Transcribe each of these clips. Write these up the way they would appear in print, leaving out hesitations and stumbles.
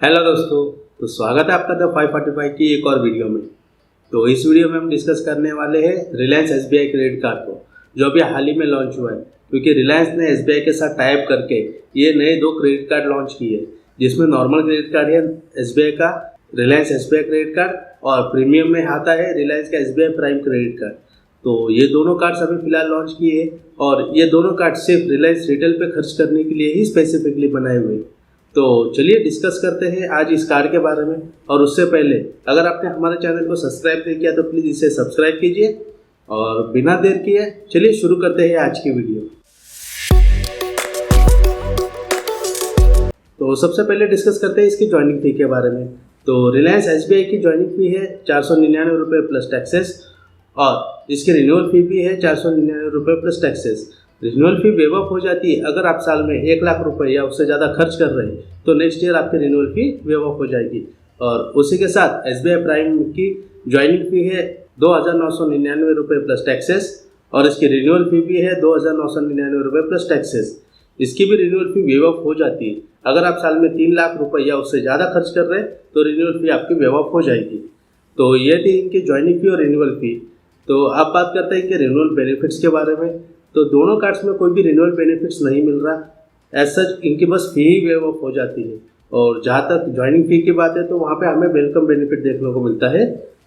Hello दोस्तों, तो स्वागत है आपका द 545 की एक और वीडियो में। तो इस वीडियो में हम डिस्कस करने वाले हैं रिलायंस एसबीआई क्रेडिट कार्ड को, जो अभी हाल ही में लॉन्च हुआ है। क्योंकि रिलायंस ने एसबीआई के साथ टाई अप करके ये नए 2 क्रेडिट कार्ड लॉन्च किए, जिसमें नॉर्मल क्रेडिट कार्ड है एसबीआई का रिलायंस एसबीआई क्रेडिट कार्ड, और प्रीमियम में आता है रिलायंस का एसबीआई प्राइम क्रेडिट कार्ड। तो ये दोनों कार्ड्स अभी फिलहाल लॉन्च किए हैं, और ये दोनों कार्ड सिर्फ रिलायंस रिटेल पे खर्च करने के लिए ही स्पेसिफिकली बनाए हुए हैं। तो चलिए डिस्कस करते हैं आज इस कार्ड के बारे में। और उससे पहले अगर आपने हमारे चैनल को सब्सक्राइब नहीं किया तो प्लीज़ इसे सब्सक्राइब कीजिए, और बिना देर किए चलिए शुरू करते हैं आज की वीडियो। तो सबसे पहले डिस्कस करते हैं इसकी ज्वाइनिंग फी के बारे में। तो रिलायंस एसबीआई की ज्वाइनिंग फी है 499 रुपये प्लस टैक्सेस, और इसकी रिन्यूअल फी भी है 499 रुपये plus taxes. Renewal fee wave of हो जाती है अगर आप साल में 1 लाख रुपए या उससे ज़्यादा खर्च कर रहे हैं, तो नेक्स्ट ईयर आपकी रिन्यूअल फी वेव ऑफ हो जाएगी। और उसी के साथ एसबीआई प्राइम की ज्वाइनिंग फी है 2,999 रुपये प्लस टैक्सेस, और इसकी रिन्यूअल फी भी है 2,999 रुपये प्लस टैक्सेस। इसकी भी रिन्यूअल फी वेव ऑफ हो जाती है अगर आप साल में 3 लाख रुपए या उससे ज़्यादा खर्च कर रहे हैं, तो रिन्यूअल फी आपकी वेव ऑफ हो जाएगी। तो ये थी इनकी ज्वाइनिंग फी और रिन्यूअल फी। तो अब बात करते हैं कि रिन्यूअल बेनिफिट्स के बारे में। तो दोनों कार्ड्स में कोई भी रिन्यूअल बेनिफिट्स नहीं मिल रहा, एज सच इनकी बस फी ही वेव ऑफ हो जाती है। और जहाँ तक ज्वाइनिंग फी की बात है तो वहाँ पे हमें वेलकम बेनिफिट देखने को मिलता है।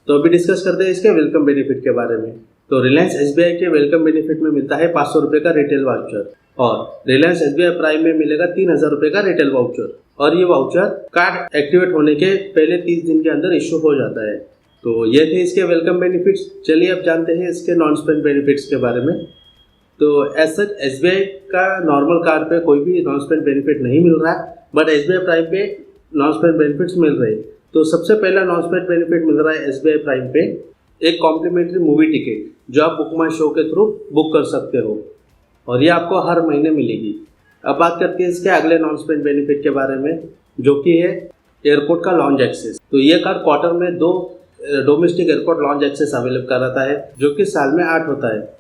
तो अभी डिस्कस करते हैं इसके वेलकम बेनिफिट के बारे में। तो रिलायंस एसबीआई के वेलकम बेनिफिट में मिलता है 500 रुपये का रिटेल वाउचर, और रिलायंस एसबीआई प्राइम में मिलेगा 3,000 रुपये का रिटेल वाउचर। और ये वाउचर कार्ड एक्टिवेट होने के पहले 30 दिन के अंदर इशू हो जाता है। तो ये थे इसके वेलकम बेनिफिट्स। चलिए अब जानते हैं इसके नॉन स्पेंड बेनिफिट्स के बारे में। तो एज सच एसबीआई का नॉर्मल कार्ड पे कोई भी नॉन स्पेंड बेनिफिट नहीं मिल रहा है, बट एसबीआई प्राइम पे नॉन स्पेंड बेनिफिट्स मिल रहे हैं। तो सबसे पहला नॉन स्पेंड बेनिफिट मिल रहा है एसबीआई प्राइम पे एक कॉम्प्लीमेंट्री मूवी टिकट, जो आप बुक माई शो के थ्रू बुक कर सकते हो, और ये आपको हर महीने मिलेगी। अब बात करते हैं इसके अगले नॉन स्पेंड बेनिफिट के बारे में, जो कि है एयरपोर्ट का लॉन्च एक्सेस। तो ये कार्ड क्वार्टर में 2 domestic airport lounge access available कराता है, जो कि साल में 8 होता है।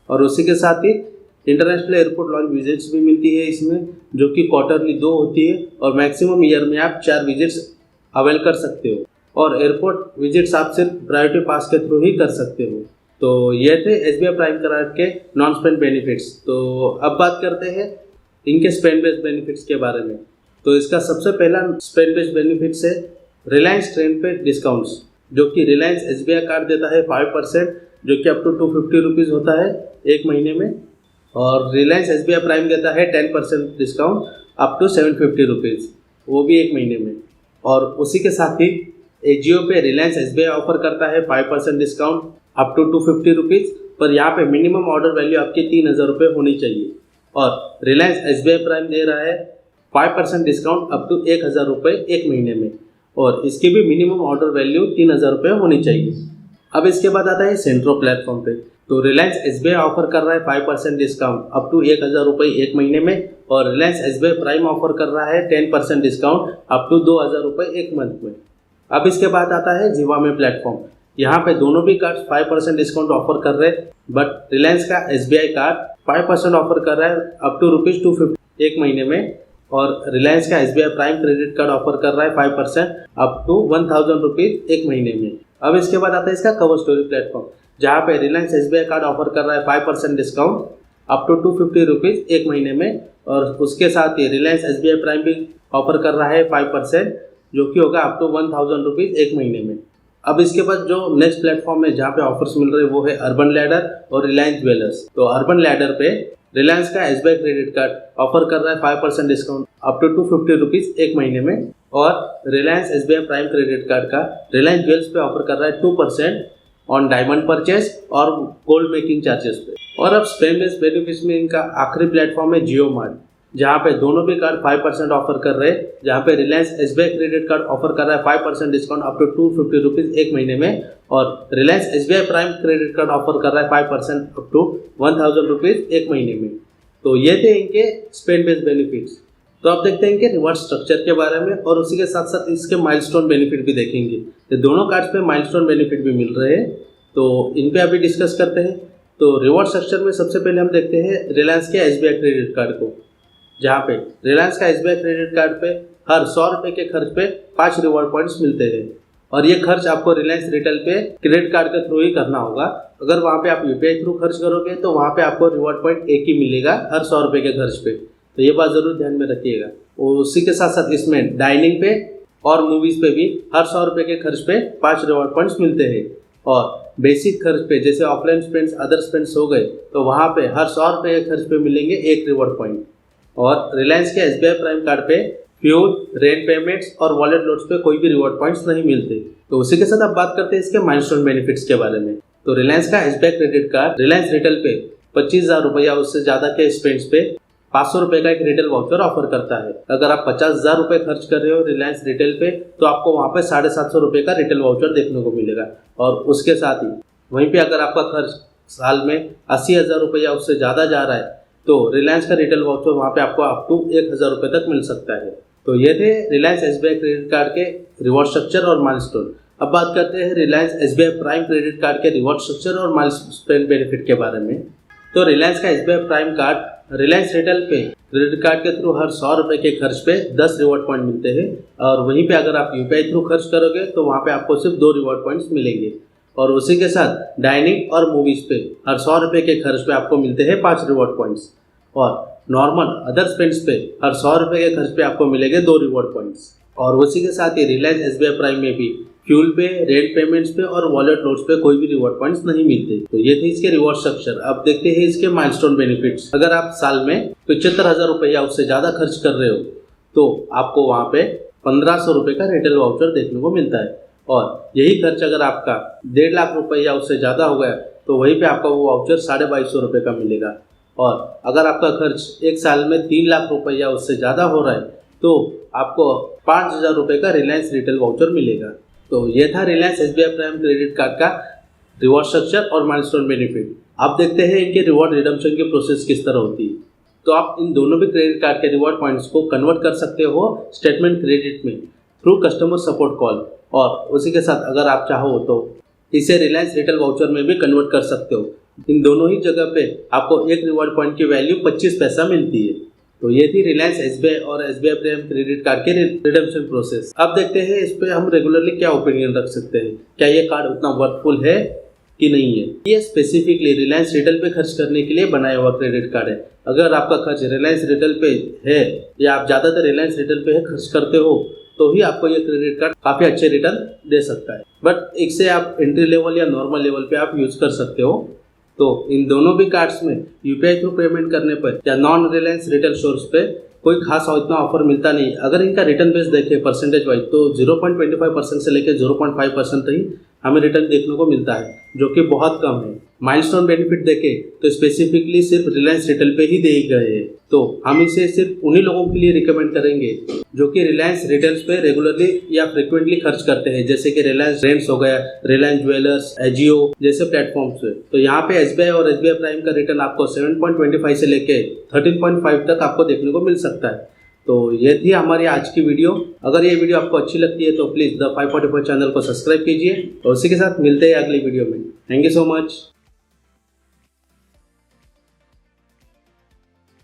और उसी के साथ ही इंटरनेशनल एयरपोर्ट लॉन्च विजिट्स भी मिलती है इसमें, जो कि क्वार्टरली 2 होती है, और मैक्सिमम ईयर में आप 4 विजिट्स अवेल कर सकते हो। और एयरपोर्ट विजिट्स आप सिर्फ प्रायोरिटी पास के थ्रू ही कर सकते हो। तो ये थे एसबीआई प्राइम कार्ड के नॉन स्पेंड बेनिफिट्स। तो अब बात करते हैं इनके स्पेंड बेस्ड बेनिफिट्स के बारे में। तो इसका सबसे पहला स्पेंड बेस्ड बेनिफिट्स है रिलायंस ट्रेन पे डिस्काउंट्स, जो कि रिलायंस एसबीआई कार्ड देता है 5%, जो कि अप टू 250 रुपीज़ होता है एक महीने में। और रिलायंस एसबीआई प्राइम देता है 10% डिस्काउंट अप टू 750 रुपीज़, वो भी एक महीने में। और उसी के साथ ही एजियो पे रिलायंस एसबीआई ऑफर करता है 5% डिस्काउंट अप टू 250 रुपीज़, पर यहाँ पे मिनिमम ऑर्डर वैल्यू आपकी 3,000 रुपये होनी चाहिए। और रिलायंस एसबीआई प्राइम दे रहा है 5% डिस्काउंट अप टू 1,000 रुपये एक महीने में, और इसकी भी मिनिमम ऑर्डर वैल्यू 3,000 रुपये होनी चाहिए। अब इसके बाद आता है सेंट्रो प्लेटफॉर्म पे। तो रिलायंस एसबीआई ऑफर कर रहा है 5% डिस्काउंट अप टू 1,000 रुपये एक महीने में, और रिलायंस एसबीआई प्राइम ऑफर कर रहा है 10% डिस्काउंट अप टू 2,000 रुपये एक मंथ में। अब इसके बाद आता है जिवामे प्लेटफॉर्म। यहाँ पे दोनों भी कार्ड 5% डिस्काउंट ऑफर कर रहे हैं, बट रिलायंस का एसबीआई कार्ड 5% ऑफर कर रहा है अप टू ₹250 एक महीने में, और रिलायंस का SBI prime credit card offer कर रहा है 5% अप टू 1,000 रुपीज़ एक महीने में। अब इसके बाद आता है इसका कवर स्टोरी प्लेटफॉर्म, जहाँ पे रिलायंस एसबीआई कार्ड ऑफर कर रहा है 5% डिस्काउंट अप टू 250 रुपीज़ एक महीने में, और उसके साथ ही रिलायंस एसबीआई प्राइम भी ऑफर कर रहा है 5%, जो कि होगा अप टू 1,000 रुपीज़ एक महीने में। अब इसके बाद जो नेक्स्ट प्लेटफॉर्म है जहाँ पे ऑफर्स मिल रहे हैं वो है अर्बन लैडर और रिलायंस ज्वेलर्स। तो अर्बन लैडर पे रिलायंस का एसबीआई क्रेडिट कार्ड ऑफर कर रहा है 5% डिस्काउंट अप टू 250 रुपीज़ एक महीने में, और Reliance SBI prime credit card का रिलायंस ज्वेल्स पे ऑफर कर रहा है 2% ऑन डायमंड परचेस और गोल्ड मेकिंग चार्जेस पे। और अब स्पेंड बेस्ड बेनिफिट्स में इनका आखिरी प्लेटफॉर्म है जियो मार्ट, जहाँ पे दोनों भी कार्ड 5% ऑफर कर रहे हैं, जहाँ पे Reliance SBI credit card offer कर रहा है 5% डिस्काउंट अप टू 250 रुपीज़ एक महीने में, और Reliance SBI prime credit card offer कर रहा है 5% अप टू 1,000 रुपीज़ एक महीने में। तो ये थे इनके स्पेंड बेस्ड बेनिफिट्स। तो अब देखते हैं इनके रिवॉर्ड स्ट्रक्चर के बारे में, और उसी के साथ साथ इसके माइलस्टोन बेनिफिट भी देखेंगे। तो दोनों कार्ड्स पे माइलस्टोन बेनिफिट भी मिल रहे हैं, तो इन पे अभी डिस्कस करते हैं। तो रिवॉर्ड स्ट्रक्चर में सबसे पहले हम देखते हैं रिलायंस के एसबीआई क्रेडिट कार्ड को, जहाँ पे रिलायंस का SBI क्रेडिट कार्ड पे हर 100 रुपये के खर्च पे 5 रिवॉर्ड पॉइंट्स मिलते हैं और ये खर्च आपको रिलायंस रिटेल पे क्रेडिट कार्ड के थ्रू ही करना होगा। अगर वहाँ पे आप UPI थ्रू खर्च करोगे तो वहाँ पे आपको रिवॉर्ड पॉइंट एक ही मिलेगा हर 100 रुपये के खर्च पे, तो ये बात ज़रूर ध्यान में रखिएगा। और उसी के साथ साथ इसमें डाइनिंग पे और मूवीज़ पे भी हर 100 रुपये के खर्च पे 5 रिवॉर्ड पॉइंट्स मिलते हैं और बेसिक खर्च पे जैसे ऑफलाइन स्पेंड्स अदर स्पेंड्स हो गए तो वहाँ पे हर 100 रुपये के खर्च पे मिलेंगे 1 रिवॉर्ड पॉइंट। और रिलायंस के SBI प्राइम कार्ड पे फ्यूल, रेंट पेमेंट्स और वॉलेट लोड्स पे कोई भी रिवॉर्ड पॉइंट्स नहीं मिलते। तो उसी के साथ अब बात करते हैं इसके माइलस्टोन बेनिफिट्स के बारे में। तो रिलायंस का SBI credit card Reliance retail पे 25,000 रुपये या उससे ज़्यादा के स्पेंड्स पे 500 रुपये का एक रिटेल वाउचर ऑफर करता है। अगर आप 50,000 रुपये खर्च कर रहे हो रिलायंस रिटेल पे तो आपको वहाँ पे 750 रुपये का रिटेल वाउचर देखने को मिलेगा। और उसके साथ ही वहीं पे अगर आपका खर्च साल में 80,000 रुपये या उससे ज़्यादा जा रहा है तो रिलायंस का रिटेल वाउचर वहाँ पे आपको अप टू 1,000 रुपये तक मिल सकता है। तो ये थे रिलायंस SBI क्रेडिट कार्ड के रिवॉर्ड स्ट्रक्चर और माइलस्टोन। अब बात करते हैं Reliance SBI prime credit card के रिवॉर्ड स्ट्रक्चर और माइलस्टोन बेनिफिट के बारे में। तो रिलायंस का SBI prime card Reliance retail पे क्रेडिट कार्ड के थ्रू हर 100 रुपये के खर्च पे 10 रिवॉर्ड पॉइंट मिलते हैं और वहीं पे अगर आप UPI थ्रू खर्च करोगे तो वहाँ पे आपको सिर्फ 2 रिवॉर्ड पॉइंट्स मिलेंगे। और उसी के साथ डाइनिंग और मूवीज़ पे हर 100 रुपये के खर्च पे आपको मिलते हैं 5 रिवॉर्ड पॉइंट्स और नॉर्मल अदर स्पेंड्स पे हर 100 रुपये के खर्च पे आपको मिलेंगे 2 रिवॉर्ड पॉइंट्स। और उसी के साथ ही रिलायंस SBI प्राइम में भी फ्यूल पे, रेंट पेमेंट्स पे और वॉलेट लोड्स पे कोई भी रिवॉर्ड पॉइंट्स नहीं मिलते। तो ये थे इसके रिवॉर्ड स्ट्रक्चर। अब देखते हैं इसके माइलस्टोन बेनिफिट्स। अगर आप साल में 75,000 रुपये या उससे ज़्यादा खर्च कर रहे हो तो आपको वहाँ पे 1,500 रुपये का रिटेल वाउचर देखने को मिलता है और यही खर्च अगर आपका 1.5 लाख रुपये या उससे ज़्यादा हो गया तो वहीं पे आपका वो वाउचर 2,250 रुपये का मिलेगा। और अगर आपका खर्च एक साल में 3 लाख रुपये या उससे ज़्यादा हो रहा है तो आपको 5,000 रुपये का रिलायंस रिटेल वाउचर मिलेगा। तो ये था Reliance SBI prime credit card का रिवॉर्ड स्ट्रक्चर और माइलस्टोन बेनिफिट। अब देखते हैं इनके रिवॉर्ड रिडम्पशन की प्रोसेस किस तरह होती है। तो आप इन दोनों भी क्रेडिट कार्ड के रिवॉर्ड पॉइंट्स को कन्वर्ट कर सकते हो स्टेटमेंट क्रेडिट में थ्रू कस्टमर सपोर्ट कॉल और उसी के साथ अगर आप चाहो तो इसे रिलायंस रिटेल वाउचर में भी कन्वर्ट कर सकते हो। इन दोनों ही जगह पे आपको एक रिवॉर्ड पॉइंट की वैल्यू 25 पैसा मिलती है। तो ये थी रिलायंस SBI और SBI प्राइम क्रेडिट कार्ड के रिडम्पशन प्रोसेस। अब देखते हैं इस पे हम रेगुलरली क्या ओपिनियन रख सकते हैं, क्या ये कार्ड उतना वर्थफुल है कि नहीं है। ये स्पेसिफिकली रिलायंस रिटेल पे खर्च करने के लिए बनाया हुआ क्रेडिट कार्ड है। अगर आपका खर्च रिलायंस रिटेल पे है या आप ज़्यादातर रिलायंस रिटेल पे खर्च करते हो तो ही आपको ये क्रेडिट कार्ड काफ़ी अच्छे रिटर्न दे सकता है। बट इससे आप एंट्री लेवल या नॉर्मल लेवल पे आप यूज़ कर सकते हो। तो इन दोनों भी कार्ड्स में UPI थ्रू पेमेंट करने पर या नॉन रिलायंस रिटेल स्टोर्स पे कोई खास इतना ऑफर मिलता नहीं। अगर इनका रिटर्न बेस देखें परसेंटेज वाइज तो 0.25% से लेकर 0.5% ही हमें रिटर्न देखने को मिलता है, जो कि बहुत कम है। माइलस्टोन बेनिफिट देखें तो स्पेसिफिकली सिर्फ रिलायंस रिटेल पे ही दिए गए हैं। तो हम इसे सिर्फ उन्हीं लोगों के लिए रिकमेंड करेंगे जो कि रिलायंस रिटेल्स पे रेगुलरली या फ्रिक्वेंटली खर्च करते हैं, जैसे कि रिलायंस रेंट्स हो गया, रिलायंस ज्वेलर्स, एजियो जैसे प्लेटफॉर्म्स पे। तो यहाँ पे SBI और SBI प्राइम का रिटर्न आपको 7.25 से लेके 13.5 तक आपको देखने को मिल सकता है। तो ये थी हमारी आज की वीडियो। अगर ये वीडियो आपको अच्छी लगती है तो प्लीज़ द 544 चैनल को सब्सक्राइब कीजिए और उसी के साथ मिलते हैं अगली वीडियो में। Thank you so much.